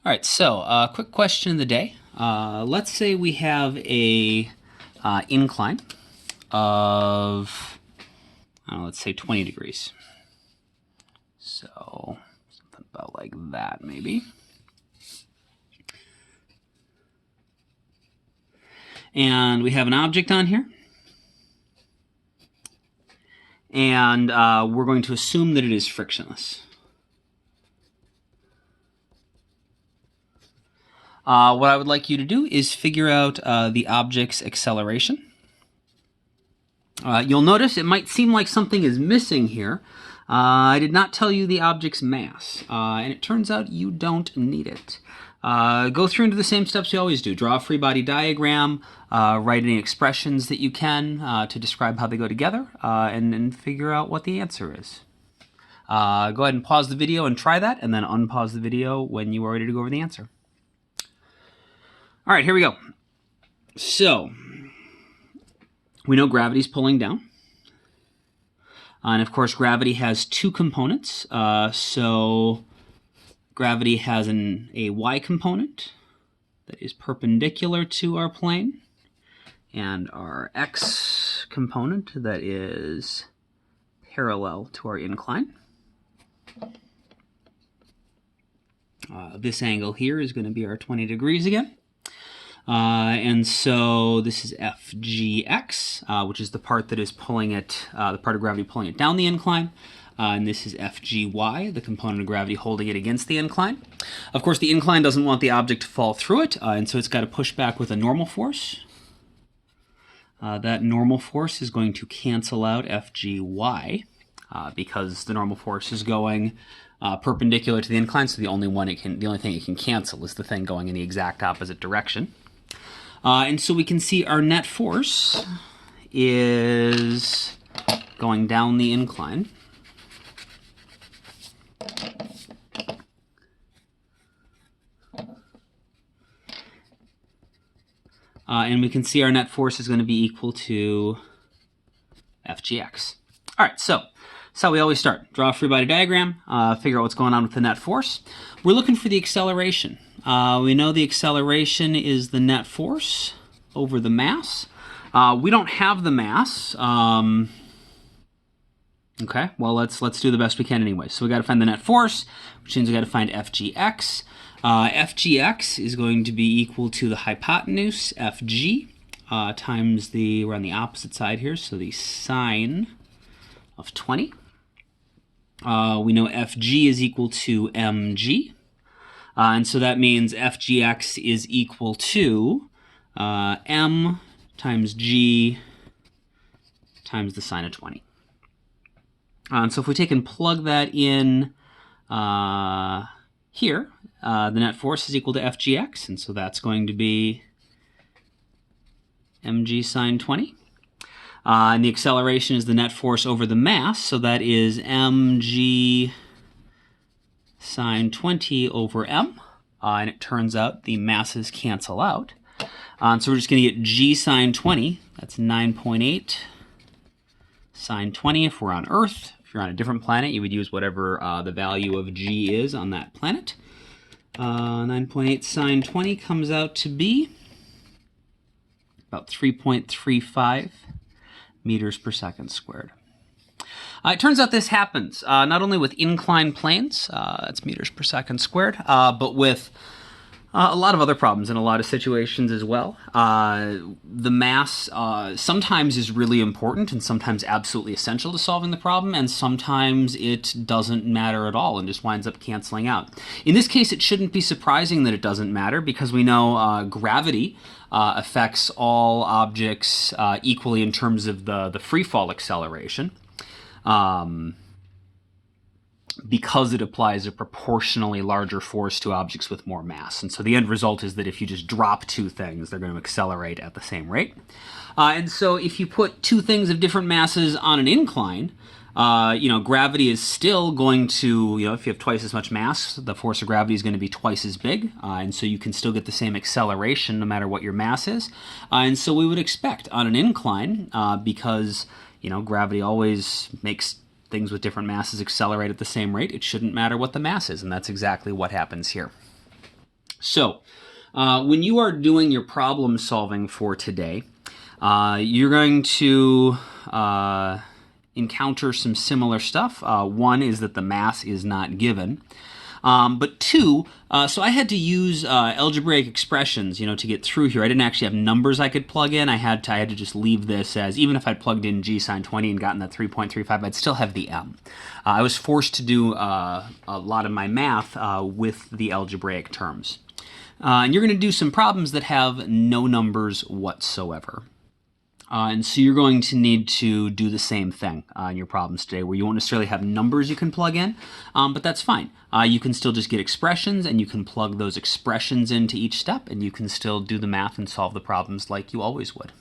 All right, so quick question of the day. Let's say we have a incline of, let's say 20 degrees. So something about like that maybe. And we have an object on here. And we're going to assume that it is frictionless. What I would like you to do is figure out the object's acceleration. You'll notice it might seem like something is missing here. I did not tell you the object's mass, and it turns out you don't need it. Go through into the same steps you always do. Draw a free body diagram, write any expressions that you can to describe how they go together, and figure out what the answer is. Go ahead and pause the video and try that, and then unpause the video when you are ready to go over the answer. All right, here we go. So, we know gravity's pulling down. And of course, gravity has two components. So, gravity has a y component that is perpendicular to our plane, and our x component that is parallel to our incline. This angle here is going to be our 20 degrees again. And so this is FGX, which is the part that is pulling it, the part of gravity pulling it down the incline. And this is FGY, the component of gravity holding it against the incline. Of course, the incline doesn't want the object to fall through it, and so it's got to push back with a normal force. That normal force is going to cancel out FGY, because the normal force is going perpendicular to the incline, so the only thing it can cancel is the thing going in the exact opposite direction. And so we can see our net force is going down the incline. And we can see our net force is going to be equal to FGX. All right, so that's how we always start. Draw a free body diagram, figure out what's going on with the net force. We're looking for the acceleration. We know the acceleration is the net force over the mass. We don't have the mass. Okay, well, let's do the best we can anyway. So we got to find the net force, which means we got to find FGX. FGX is going to be equal to the hypotenuse, FG, times we're on the opposite side here, so the sine of 20. We know FG is equal to mg, and so that means FGX is equal to m times g times the sine of 20. And so if we take and plug that in here, the net force is equal to FGX, and so that's going to be mg sine 20. And the acceleration is the net force over the mass, so that is mg sine 20 over m. And it turns out the masses cancel out. And so we're just going to get g sine 20. That's 9.8 sine 20 if we're on Earth. If you're on a different planet, you would use whatever the value of g is on that planet. 9.8 sine 20 comes out to be about 3.35 meters per second squared. It turns out this happens not only with inclined planes, that's meters per second squared, but with a lot of other problems in a lot of situations as well. The mass sometimes is really important and sometimes absolutely essential to solving the problem, and sometimes it doesn't matter at all and just winds up canceling out. In this case, it shouldn't be surprising that it doesn't matter because we know gravity affects all objects equally in terms of the free fall acceleration. Because it applies a proportionally larger force to objects with more mass. And so the end result is that if you just drop two things, they're going to accelerate at the same rate. And so if you put two things of different masses on an incline, gravity is still going to, if you have twice as much mass, the force of gravity is going to be twice as big. And so you can still get the same acceleration no matter what your mass is. And so we would expect on an incline, because, gravity always makes things with different masses accelerate at the same rate, it shouldn't matter what the mass is, and that's exactly what happens here. So when you are doing your problem solving for today, you're going to encounter some similar stuff. One is that the mass is not given. But two, so I had to use algebraic expressions, to get through here. I didn't actually have numbers I could plug in. I had to just leave this as, even if I'd plugged in g sine 20 and gotten that 3.35, I'd still have the m. I was forced to do a lot of my math with the algebraic terms. And you're going to do some problems that have no numbers whatsoever. And so you're going to need to do the same thing in your problems today, where you won't necessarily have numbers you can plug in, but that's fine. You can still just get expressions, and you can plug those expressions into each step, and you can still do the math and solve the problems like you always would.